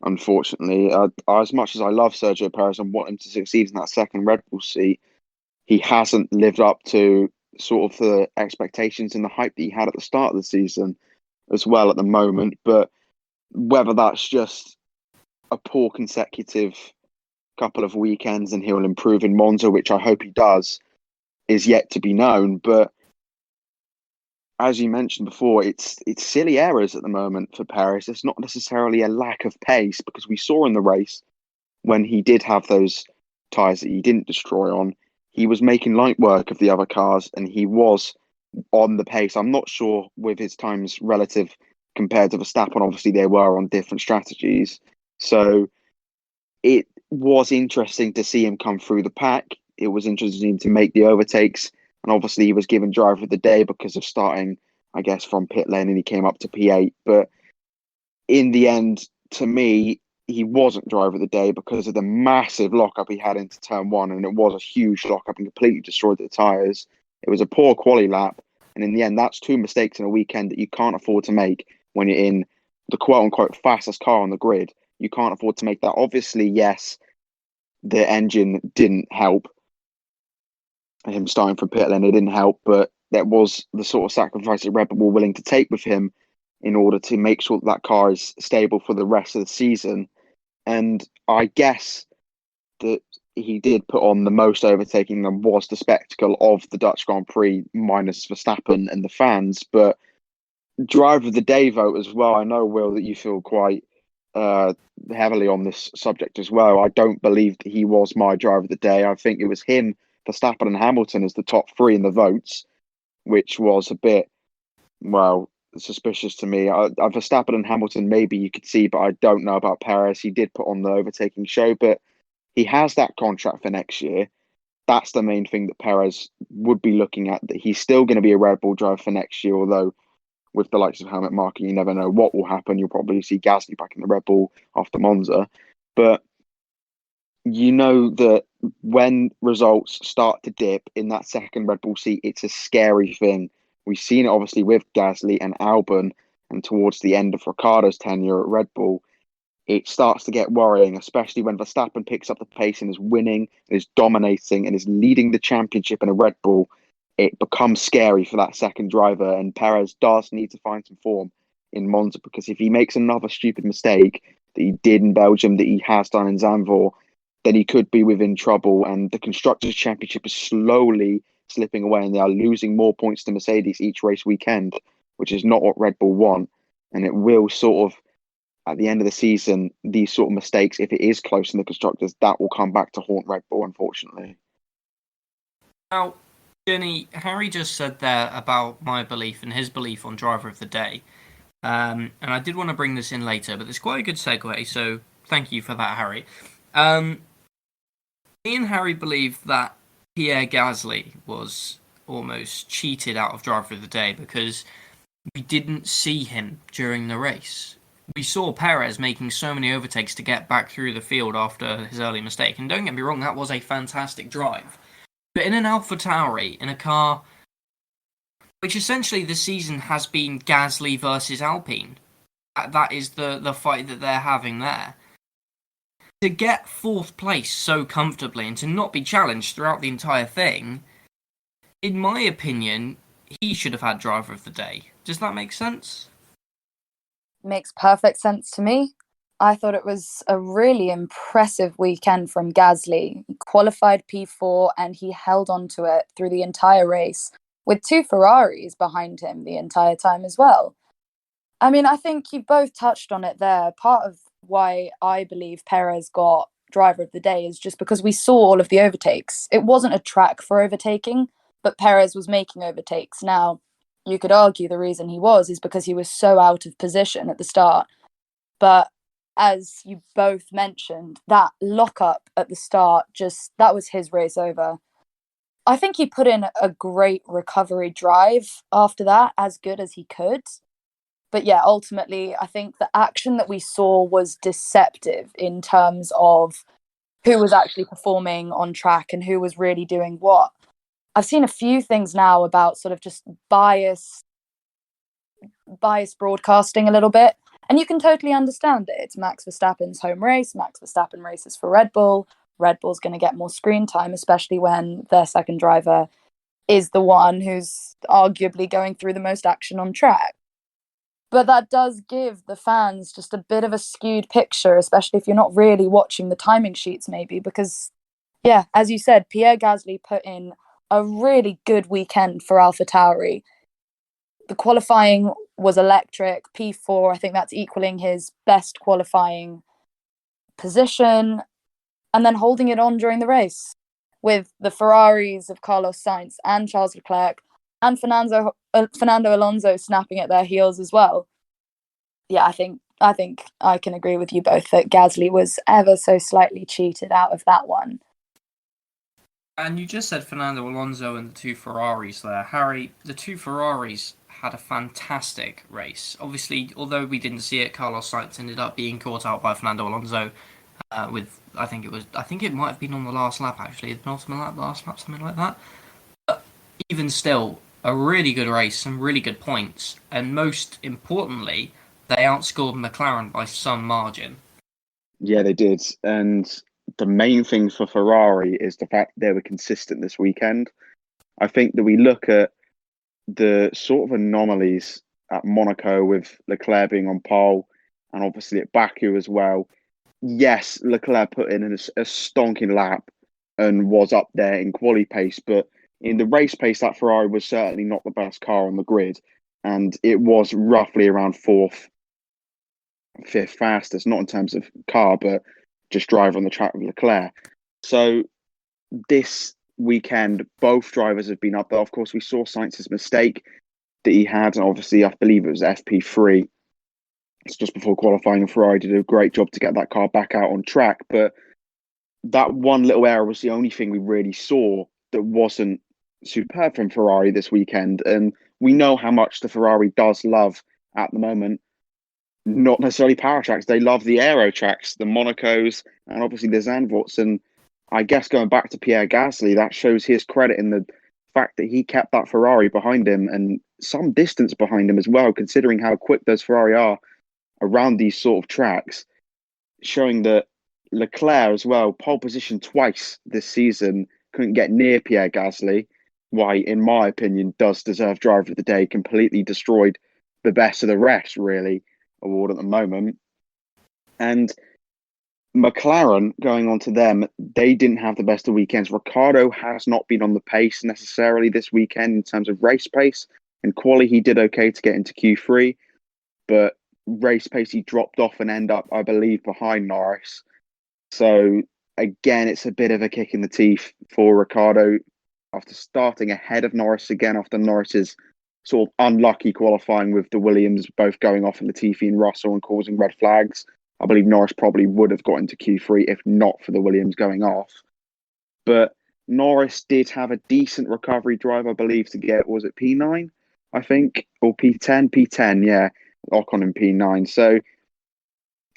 unfortunately. As much as I love Sergio Perez and want him to succeed in that second Red Bull seat, he hasn't lived up to sort of the expectations and the hype that he had at the start of the season as well at the moment. But whether that's just a poor consecutive couple of weekends and he'll improve in Monza, which I hope he does, is yet to be known. But as you mentioned before, it's silly errors at the moment for Perez. It's not necessarily a lack of pace, because we saw in the race when he did have those tyres that he didn't destroy on, he was making light work of the other cars and he was on the pace. I'm not sure with his times relative compared to Verstappen. Obviously, they were on different strategies. So it was interesting to see him come through the pack. It was interesting to make the overtakes. And obviously, he was given driver of the day because of starting, I guess, from pit lane, and he came up to P8. But in the end, to me, he wasn't driver of the day because of the massive lockup he had into turn one. And it was a huge lockup and completely destroyed the tyres. It was a poor quali lap. And in the end, that's two mistakes in a weekend that you can't afford to make when you're in the quote-unquote fastest car on the grid. You can't afford to make that. Obviously, yes, the engine didn't help. Him starting from pit lane, it didn't help, but that was the sort of sacrifice that Red Bull were willing to take with him in order to make sure that car is stable for the rest of the season. And I guess that he did put on the most overtaking and was the spectacle of the Dutch Grand Prix, minus Verstappen and the fans. But driver of the day vote as well. I know, Will, that you feel quite heavily on this subject as well. I don't believe that he was my driver of the day. I think it was him, Verstappen and Hamilton as the top three in the votes, which was a bit, well, suspicious to me. Verstappen and Hamilton, maybe you could see, but I don't know about Perez. He did put on the overtaking show, but he has that contract for next year. That's the main thing that Perez would be looking at, that he's still going to be a Red Bull driver for next year, although with the likes of Helmut Marko, you never know what will happen. You'll probably see Gasly back in the Red Bull after Monza. But you know that when results start to dip in that second Red Bull seat, it's a scary thing. We've seen it obviously with Gasly and Albon, and towards the end of Ricciardo's tenure at Red Bull, it starts to get worrying, especially when Verstappen picks up the pace and is winning, and is dominating, and is leading the championship in a Red Bull. It becomes scary for that second driver, and Perez does need to find some form in Monza, because if he makes another stupid mistake that he did in Belgium, that he has done in Zandvoort, then he could be within trouble. And the Constructors' Championship is slowly slipping away, and they are losing more points to Mercedes each race weekend, which is not what Red Bull want. And it will sort of, at the end of the season, these sort of mistakes, if it is close in the Constructors, that will come back to haunt Red Bull, unfortunately. Now, Jenny, Harry just said there about my belief and his belief on driver of the day. And I did want to bring this in later, but it's quite a good segue, so thank you for that, Harry. Me and Harry believe that Pierre Gasly was almost cheated out of driver of the day because we didn't see him during the race. We saw Perez making so many overtakes to get back through the field after his early mistake. And don't get me wrong, that was a fantastic drive. But in an AlphaTauri, in a car which essentially this season has been Gasly versus Alpine, that is the fight that they're having there. To get fourth place so comfortably and to not be challenged throughout the entire thing, in my opinion, he should have had driver of the day. Does that make sense? Makes perfect sense to me. I thought it was a really impressive weekend from Gasly. He qualified P4 and he held on to it through the entire race with two Ferraris behind him the entire time as well. I mean, I think you both touched on it there. Part of why I believe Perez got driver of the day is just because we saw all of the overtakes. It wasn't a track for overtaking, but Perez was making overtakes. Now, you could argue the reason he was is because he was so out of position at the start. But as you both mentioned, that lockup at the start, that was his race over. I think he put in a great recovery drive after that, as good as he could. But yeah, ultimately, I think the action that we saw was deceptive in terms of who was actually performing on track and who was really doing what. I've seen a few things now about sort of just bias broadcasting a little bit. And you can totally understand it. It's Max Verstappen's home race. Max Verstappen races for Red Bull. Red Bull's going to get more screen time, especially when their second driver is the one who's arguably going through the most action on track. But that does give the fans just a bit of a skewed picture, especially if you're not really watching the timing sheets, maybe, because, yeah, as you said, Pierre Gasly put in a really good weekend for AlphaTauri. The qualifying was electric. P4, I think that's equaling his best qualifying position, and then holding it on during the race with the Ferraris of Carlos Sainz and Charles Leclerc and Fernando Alonso snapping at their heels as well. Yeah, I think I can agree with you both that Gasly was ever so slightly cheated out of that one. And you just said Fernando Alonso and the two Ferraris there. Harry, the two Ferraris had a fantastic race. Obviously, although we didn't see it, Carlos Sainz ended up being caught out by Fernando Alonso with, I think it might have been on the last lap actually, the penultimate lap, last lap, something like that. But even still, a really good race, some really good points, and most importantly, they outscored McLaren by some margin. Yeah, they did. And the main thing for Ferrari is the fact they were consistent this weekend. I think that we look at the sort of anomalies at Monaco with Leclerc being on pole and obviously at Baku as well. Yes, Leclerc put in a stonking lap and was up there in quali pace, but in the race pace, that Ferrari was certainly not the best car on the grid. And it was roughly around fourth, fifth fastest, not in terms of car, but just driver on the track with Leclerc. So this weekend, both drivers have been up there. Of course, we saw Sainz's mistake that he had, and obviously, I believe it was FP3. It's just before qualifying, and Ferrari did a great job to get that car back out on track. But that one little error was the only thing we really saw that wasn't superb from Ferrari this weekend. And we know how much the Ferrari does love at the moment, not necessarily power tracks. They love the aero tracks, the Monacos, and obviously the Zandvoorts. And I guess going back to Pierre Gasly, that shows his credit in the fact that he kept that Ferrari behind him and some distance behind him as well, considering how quick those Ferrari are around these sort of tracks, showing that Leclerc as well, pole position twice this season, couldn't get near Pierre Gasly. Why, in my opinion, does deserve driver of the day, completely destroyed the best of the rest, really, award at the moment. And McLaren, going on to them, they didn't have the best of weekends. Ricciardo has not been on the pace necessarily this weekend in terms of race pace. In quali, he did okay to get into Q3, but race pace, he dropped off and end up, I believe, behind Norris. So again, it's a bit of a kick in the teeth for Ricciardo after starting ahead of Norris again after Norris's sort of unlucky qualifying with the Williams both going off in Latifi and Russell and causing red flags. I believe Norris probably would have got into Q3 if not for the Williams going off. But Norris did have a decent recovery drive, I believe, to get, was it P9, I think, or P10? P10, yeah. Ocon in P9. So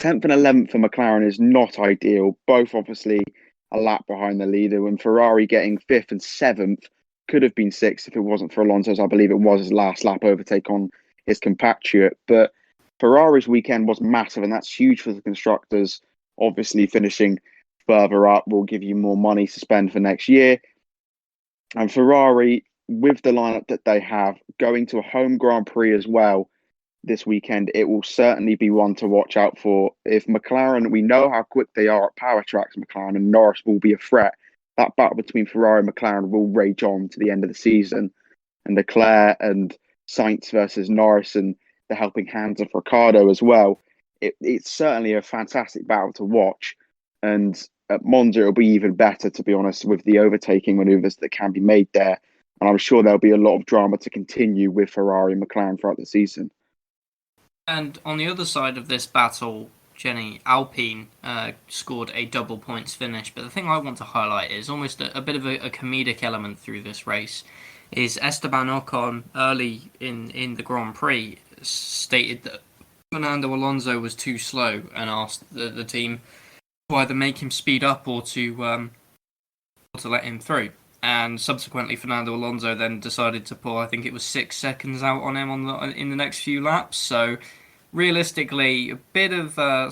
10th and 11th for McLaren is not ideal. Both obviously a lap behind the leader, when Ferrari getting 5th and 7th could have been 6th if it wasn't for Alonso's, I believe it was his last lap overtake on his compatriot. But Ferrari's weekend was massive, and that's huge for the constructors. Obviously, finishing further up will give you more money to spend for next year. And Ferrari, with the lineup that they have, going to a home Grand Prix as well this weekend, it will certainly be one to watch out for. If McLaren, we know how quick they are at power tracks, McLaren, and Norris will be a threat. That battle between Ferrari and McLaren will rage on to the end of the season. And Leclerc and Sainz versus Norris and the helping hands of Ricciardo as well. It's certainly a fantastic battle to watch. And at Monza, it'll be even better, to be honest, with the overtaking manoeuvres that can be made there. And I'm sure there'll be a lot of drama to continue with Ferrari and McLaren throughout the season. And on the other side of this battle, Jenny, Alpine scored a double points finish. But the thing I want to highlight is almost a bit of a comedic element through this race. Is Esteban Ocon early in the Grand Prix stated that Fernando Alonso was too slow and asked the team to either make him speed up or to let him through. And subsequently, Fernando Alonso then decided to pull, I think it was 6 seconds out on him in the next few laps. So realistically, a bit of how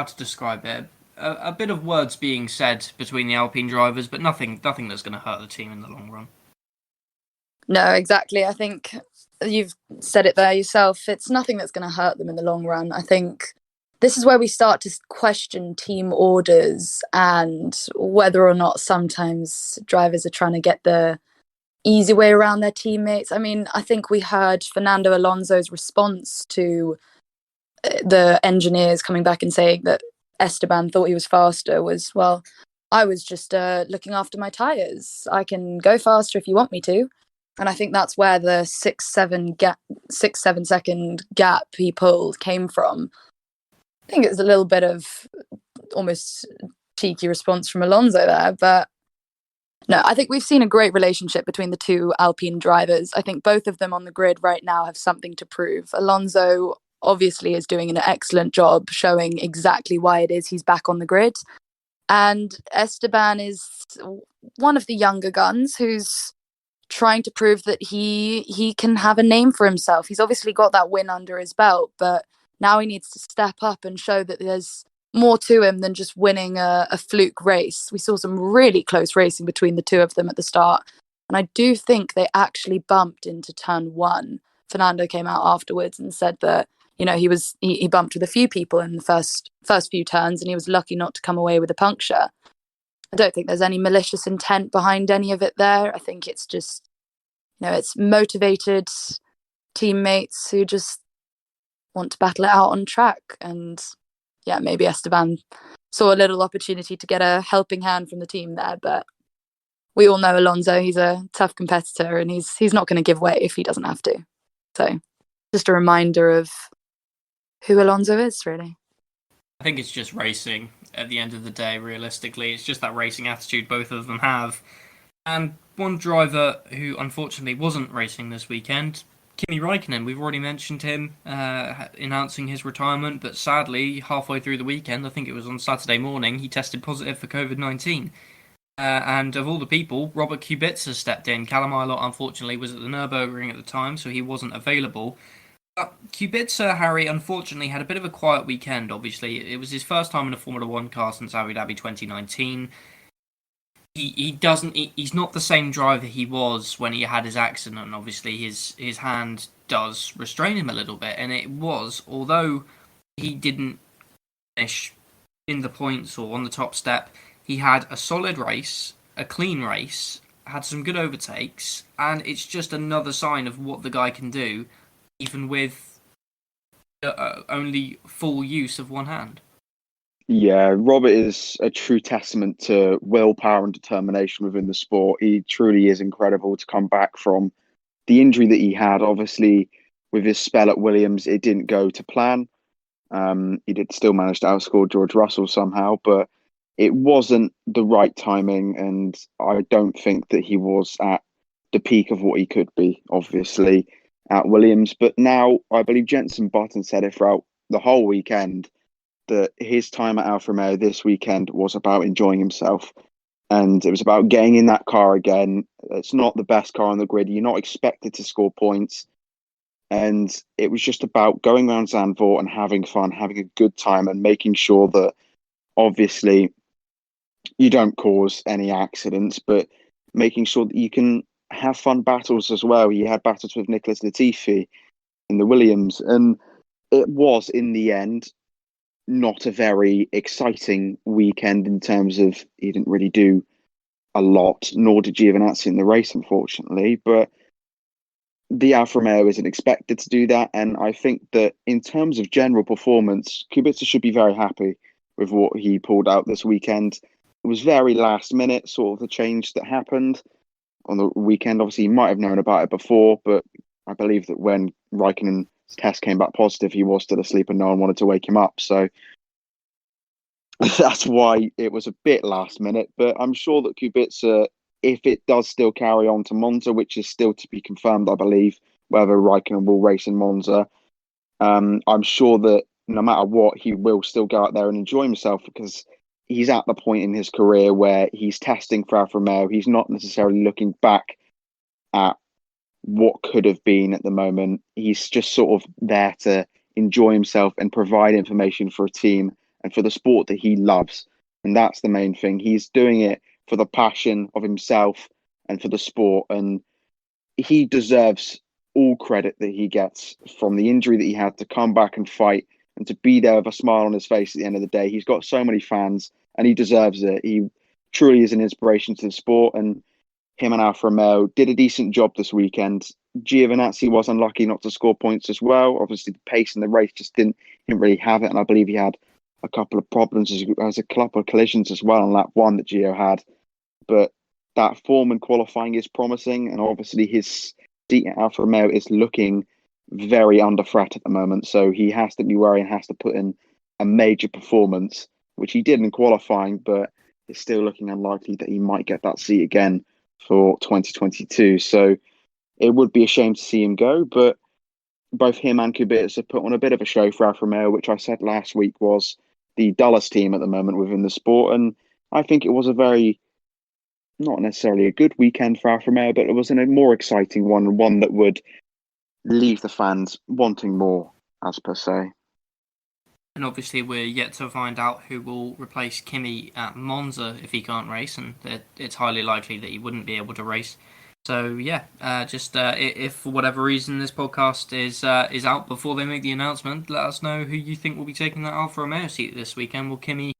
to describe it. A bit of words being said between the Alpine drivers, but nothing that's going to hurt the team in the long run. No, exactly. I think you've said it there yourself. It's nothing that's going to hurt them in the long run. I think this is where we start to question team orders and whether or not sometimes drivers are trying to get the easy way around their teammates. I mean, I think we heard Fernando Alonso's response to the engineers coming back and saying that Esteban thought he was faster was, well, I was just looking after my tyres. I can go faster if you want me to. And I think that's where the 6-7 second gap he pulled came from. I think it was a little bit of almost cheeky response from Alonso there, but no, I think we've seen a great relationship between the two Alpine drivers. I think both of them on the grid right now have something to prove. Alonso obviously is doing an excellent job showing exactly why it is he's back on the grid. And Esteban is one of the younger guns who's trying to prove that he can have a name for himself. He's obviously got that win under his belt, but now he needs to step up and show that there's more to him than just winning a fluke race. We saw some really close racing between the two of them at the start. And I do think they actually bumped into turn 1. Fernando came out afterwards and said that, you know, he bumped with a few people in the first few turns and he was lucky not to come away with a puncture. I don't think there's any malicious intent behind any of it there. I think it's just, you know, it's motivated teammates who just want to battle it out on track. And yeah, maybe Esteban saw a little opportunity to get a helping hand from the team there, but we all know Alonso, he's a tough competitor and he's not going to give way if he doesn't have to. So just a reminder of who Alonso is, really. I think it's just racing at the end of the day, realistically. It's just that racing attitude both of them have. And one driver who unfortunately wasn't racing this weekend, Kimi Raikkonen, we've already mentioned him announcing his retirement, but sadly, halfway through the weekend, I think it was on Saturday morning, he tested positive for COVID-19. And of all the people, Robert Kubica stepped in. Callum Ilott, unfortunately, was at the Nürburgring at the time, so he wasn't available. Kubica, Harry, unfortunately had a bit of a quiet weekend, obviously. It was his first time in a Formula 1 car since Abu Dhabi 2019. He's not the same driver he was when he had his accident. Obviously, his hand does restrain him a little bit, and it was, although he didn't finish in the points or on the top step, he had a solid race, a clean race, had some good overtakes, and it's just another sign of what the guy can do, even with only full use of one hand. Yeah, Robert is a true testament to willpower and determination within the sport. He truly is incredible to come back from the injury that he had. Obviously, with his spell at Williams, it didn't go to plan. He did still manage to outscore George Russell somehow, but it wasn't the right timing, and I don't think that he was at the peak of what he could be, obviously, at Williams. But now, I believe Jenson Button said it throughout the whole weekend, that his time at Alfa Romeo this weekend was about enjoying himself. And it was about getting in that car again. It's not the best car on the grid. You're not expected to score points. And it was just about going around Zandvoort and having fun, having a good time, and making sure that obviously you don't cause any accidents, but making sure that you can have fun battles as well. He had battles with Nicholas Latifi in the Williams, and it was, in the end, not a very exciting weekend in terms of he didn't really do a lot, nor did Giovinazzi in the race, unfortunately. But the Alfa Romeo isn't expected to do that, and I think that in terms of general performance, Kubica should be very happy with what he pulled out this weekend. It was very last minute, sort of the change that happened on the weekend. Obviously, he might have known about it before, but I believe that when Raikkonen's test came back positive, he was still asleep and no one wanted to wake him up. So that's why it was a bit last minute. But I'm sure that Kubica, if it does still carry on to Monza, which is still to be confirmed, I believe, whether Raikkonen will race in Monza, I'm sure that no matter what, he will still go out there and enjoy himself, because he's at the point in his career where he's testing for Alfa Romeo. He's not necessarily looking back at what could have been at the moment. He's just sort of there to enjoy himself and provide information for a team and for the sport that he loves. And that's the main thing. He's doing it for the passion of himself and for the sport. And he deserves all credit that he gets from the injury that he had to come back and fight and to be there with a smile on his face at the end of the day. He's got so many fans and he deserves it. He truly is an inspiration to the sport, and him and Alfa Romeo did a decent job this weekend. Giovinazzi was unlucky not to score points as well. Obviously, the pace in the race just didn't really have it, and I believe he had a couple of problems as a couple of collisions as well on lap one that Gio had. But that form in qualifying is promising, and obviously his seat at Alfa Romeo is looking very under threat at the moment. So he has to be wary and has to put in a major performance, which he did in qualifying, but it's still looking unlikely that he might get that seat again for 2022. So it would be a shame to see him go, but both him and Kubica have put on a bit of a show for Alfa Romeo, which I said last week was the dullest team at the moment within the sport. And I think it was a very, not necessarily a good weekend for Alfa Romeo, but it was a more exciting one that would leave the fans wanting more, as per se. And obviously we're yet to find out who will replace Kimi at Monza if he can't race, and it's highly likely that he wouldn't be able to race. So yeah, if for whatever reason this podcast is out before they make the announcement, let us know who you think will be taking that Alfa Romeo seat this weekend. Will Kimi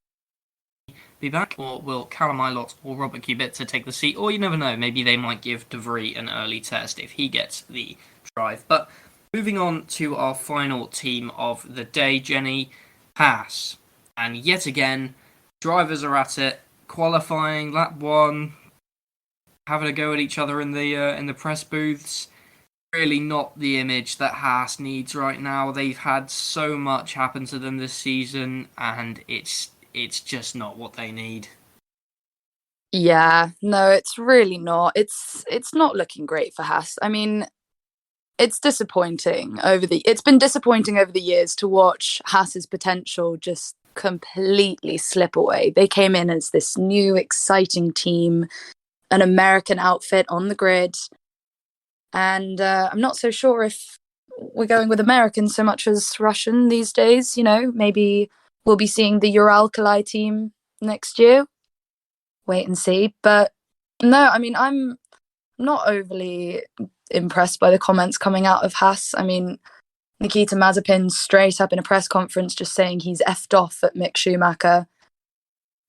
be back, or will Callum Ilott or Robert Kubica take the seat? Or you never know, maybe they might give De Vries an early test if he gets the drive. But moving on to our final team of the day, Jenny, Haas. And yet again, drivers are at it, qualifying, lap one, having a go at each other in the press booths. Really not the image that Haas needs right now. They've had so much happen to them this season, and it's just not what they need. Yeah, no, it's really not. It's not looking great for Haas. I mean, it's disappointing it's been disappointing over the years to watch Haas's potential just completely slip away. They came in as this new exciting team, an American outfit on the grid, and I'm not so sure if we're going with American so much as Russian these days. You know, maybe we'll be seeing the Uralkali team next year. Wait and see. But no, I mean, I'm not overly impressed by the comments coming out of Haas. I mean, Nikita Mazepin straight up in a press conference just saying he's effed off at Mick Schumacher.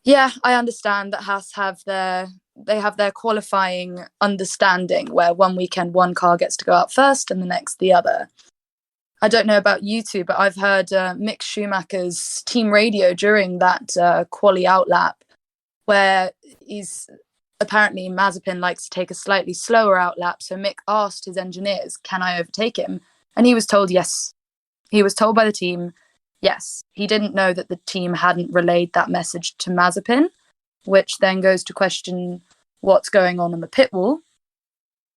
Yeah, I understand that Haas have their qualifying understanding where one weekend one car gets to go out first and the next the other. I don't know about you two, but I've heard Mick Schumacher's team radio during that quali out lap where he's apparently Mazepin likes to take a slightly slower out lap. So Mick asked his engineers, can I overtake him? And he was told yes. He was told by the team, yes. He didn't know that the team hadn't relayed that message to Mazepin, which then goes to question what's going on the pit wall.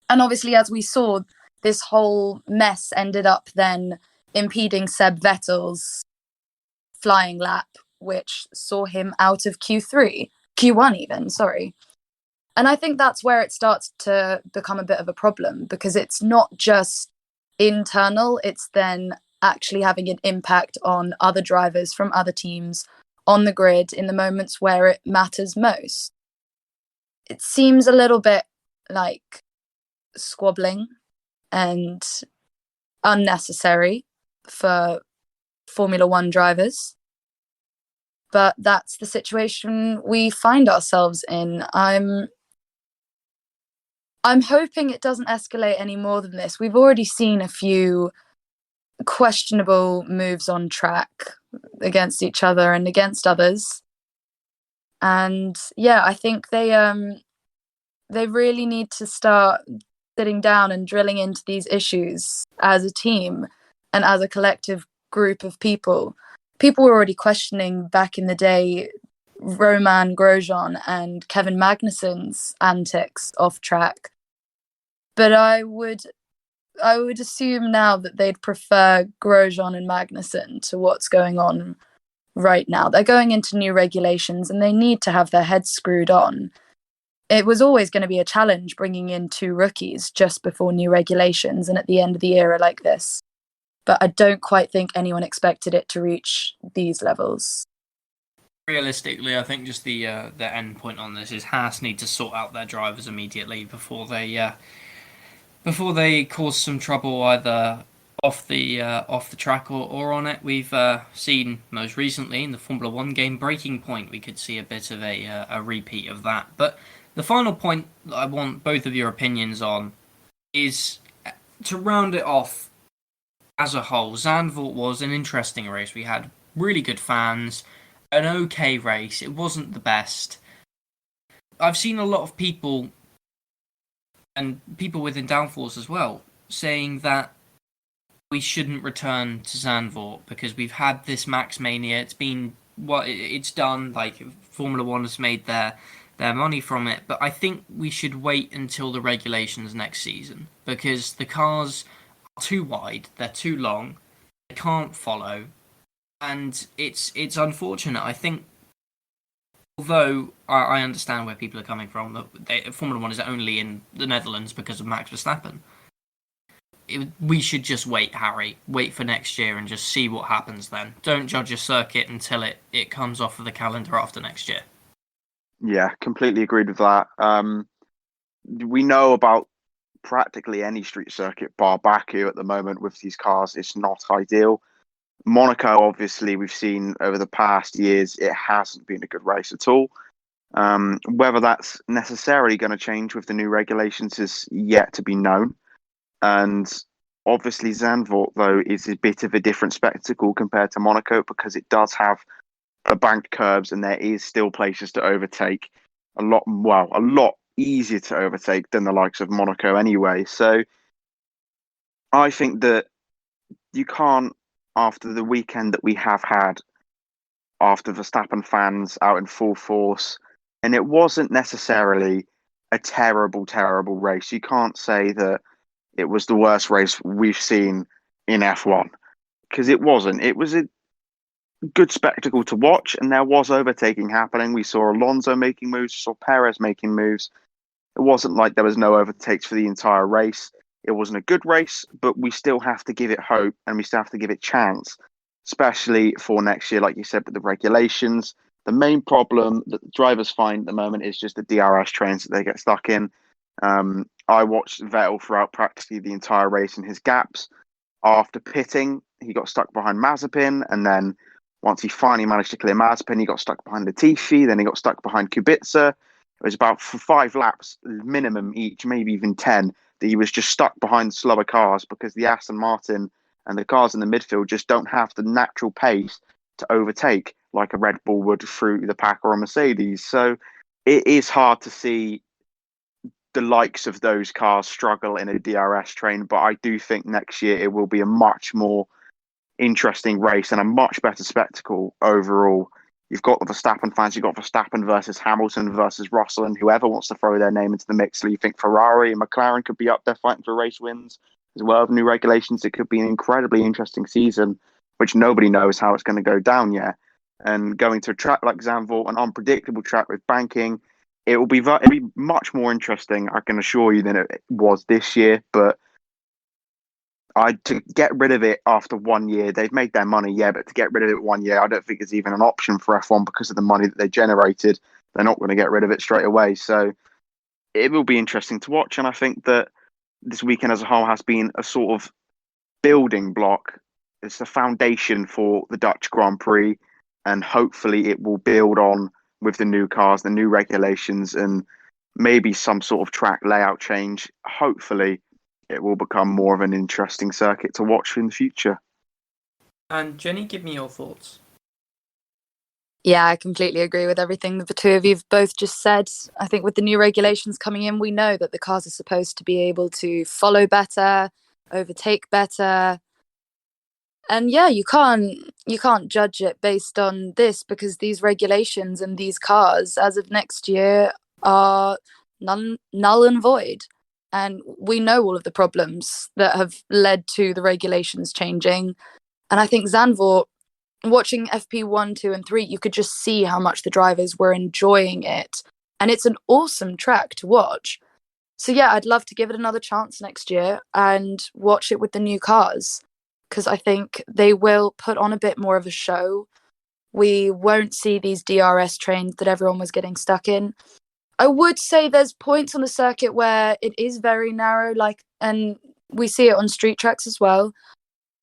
And obviously, as we saw, this whole mess ended up then impeding Seb Vettel's flying lap, which saw him out of Q1 even, sorry. And I think that's where it starts to become a bit of a problem, because it's not just internal, it's then actually having an impact on other drivers from other teams on the grid in the moments where it matters most. It seems a little bit like squabbling and unnecessary for Formula One drivers. But that's the situation we find ourselves in. I'm hoping it doesn't escalate any more than this. We've already seen a few questionable moves on track against each other and against others. And yeah, I think they really need to start sitting down and drilling into these issues as a team and as a collective group of people. People were already questioning back in the day Roman Grosjean and Kevin Magnussen's antics off track. But I would assume now that they'd prefer Grosjean and Magnussen to what's going on right now. They're going into new regulations and they need to have their heads screwed on. It was always going to be a challenge bringing in two rookies just before new regulations and at the end of the era like this. But I don't quite think anyone expected it to reach these levels. Realistically, I think just the end point on this is Haas need to sort out their drivers immediately before they cause some trouble either off the track or on it. We've seen most recently in the Formula One game Breaking Point, we could see a bit of a repeat of that. But the final point that I want both of your opinions on is to round it off as a whole. Zandvoort was an interesting race. We had really good fans, an okay race. It wasn't the best. I've seen a lot of people, and people within Downforce as well, saying that we shouldn't return to Zandvoort because we've had this Max Mania. It's been it's done. Like Formula One has made their money from it, but I think we should wait until the regulations next season because the cars are too wide, they're too long, they can't follow, and it's unfortunate. I think, although I understand where people are coming from, that Formula One is only in the Netherlands because of Max Verstappen. We should just wait, Harry. Wait for next year and just see what happens then. Don't judge a circuit until it comes off of the calendar after next year. Yeah, completely agreed with that. We know about practically any street circuit bar Baku at the moment with these cars. It's not ideal. Monaco, obviously, we've seen over the past years, it hasn't been a good race at all. Whether that's necessarily going to change with the new regulations is yet to be known. And obviously, Zandvoort, though, is a bit of a different spectacle compared to Monaco because it does have banked curbs and there is still places to overtake. A lot easier to overtake than the likes of Monaco anyway. So I think that you can't, after the weekend that we have had, after Verstappen fans out in full force, and it wasn't necessarily a terrible, terrible race. You can't say that it was the worst race we've seen in F1 because it wasn't. It was a good spectacle to watch, and there was overtaking happening. We saw Alonso making moves, we saw Perez making moves. It wasn't like there was no overtakes for the entire race. It wasn't a good race, but we still have to give it hope and we still have to give it chance, especially for next year, like you said, with the regulations. The main problem that the drivers find at the moment is just the DRS trains that they get stuck in. I watched Vettel throughout practically the entire race in his gaps. After pitting, he got stuck behind Mazepin, and then once he finally managed to clear Mazepin, he got stuck behind Latifi, then he got stuck behind Kubica. It was about 5 laps minimum each, maybe even 10, that he was just stuck behind slower cars because the Aston Martin and the cars in the midfield just don't have the natural pace to overtake like a Red Bull would through the pack or a Mercedes. So it is hard to see the likes of those cars struggle in a DRS train, but I do think next year it will be a much more interesting race and a much better spectacle overall. You've got the Verstappen fans, you've got Verstappen versus Hamilton versus Russell, and whoever wants to throw their name into the mix. So you think Ferrari and McLaren could be up there fighting for race wins as well with new regulations. It could be an incredibly interesting season. which nobody knows how it's going to go down yet. And going to a track like Zandvoort, an unpredictable track with banking, it'll be much more interesting, I can assure you, than it was this year. But to get rid of it after 1 year, they've made their money, yeah, but to get rid of it 1 year, I don't think it's even an option for F1 because of the money that they generated. They're not going to get rid of it straight away. So it will be interesting to watch. And I think that this weekend as a whole has been a sort of building block. It's the foundation for the Dutch Grand Prix. And hopefully it will build on with the new cars, the new regulations, and maybe some sort of track layout change. Hopefully it will become more of an interesting circuit to watch in the future. And Jenny, give me your thoughts. Yeah, I completely agree with everything that the two of you have both just said. I think with the new regulations coming in, we know that the cars are supposed to be able to follow better, overtake better. And yeah, you can't judge it based on this, because these regulations and these cars as of next year are null and void. And we know all of the problems that have led to the regulations changing. And I think Zandvoort, watching FP1, 2, and 3, you could just see how much the drivers were enjoying it. And it's an awesome track to watch. So yeah, I'd love to give it another chance next year and watch it with the new cars, because I think they will put on a bit more of a show. We won't see these DRS trains that everyone was getting stuck in. I would say there's points on the circuit where it is very narrow, and we see it on street tracks as well.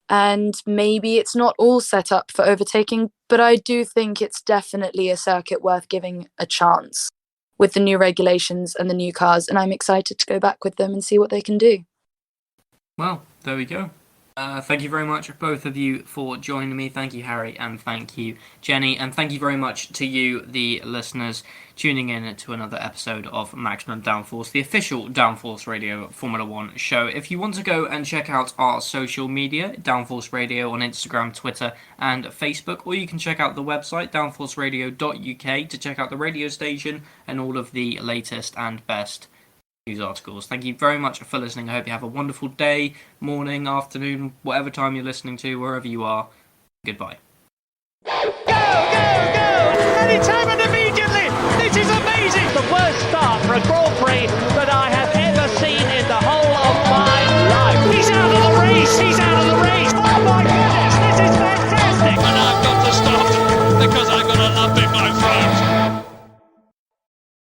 And maybe it's not all set up for overtaking, but I do think it's definitely a circuit worth giving a chance with the new regulations and the new cars. And I'm excited to go back with them and see what they can do. Well, there we go. Thank you very much, both of you, for joining me. Thank you, Harry, and thank you, Jenny. And thank you very much to you, the listeners, tuning in to another episode of Maximum Downforce, the official Downforce Radio Formula 1 show. If you want to go and check out our social media, Downforce Radio on Instagram, Twitter, and Facebook, or you can check out the website, downforceradio.uk, to check out the radio station and all of the latest and best news articles. Thank you very much for listening. I hope you have a wonderful day, morning, afternoon, whatever time you're listening to, wherever you are. Goodbye. Go, go, go! Anytime and immediately! This is amazing! The worst start for a Grand Prix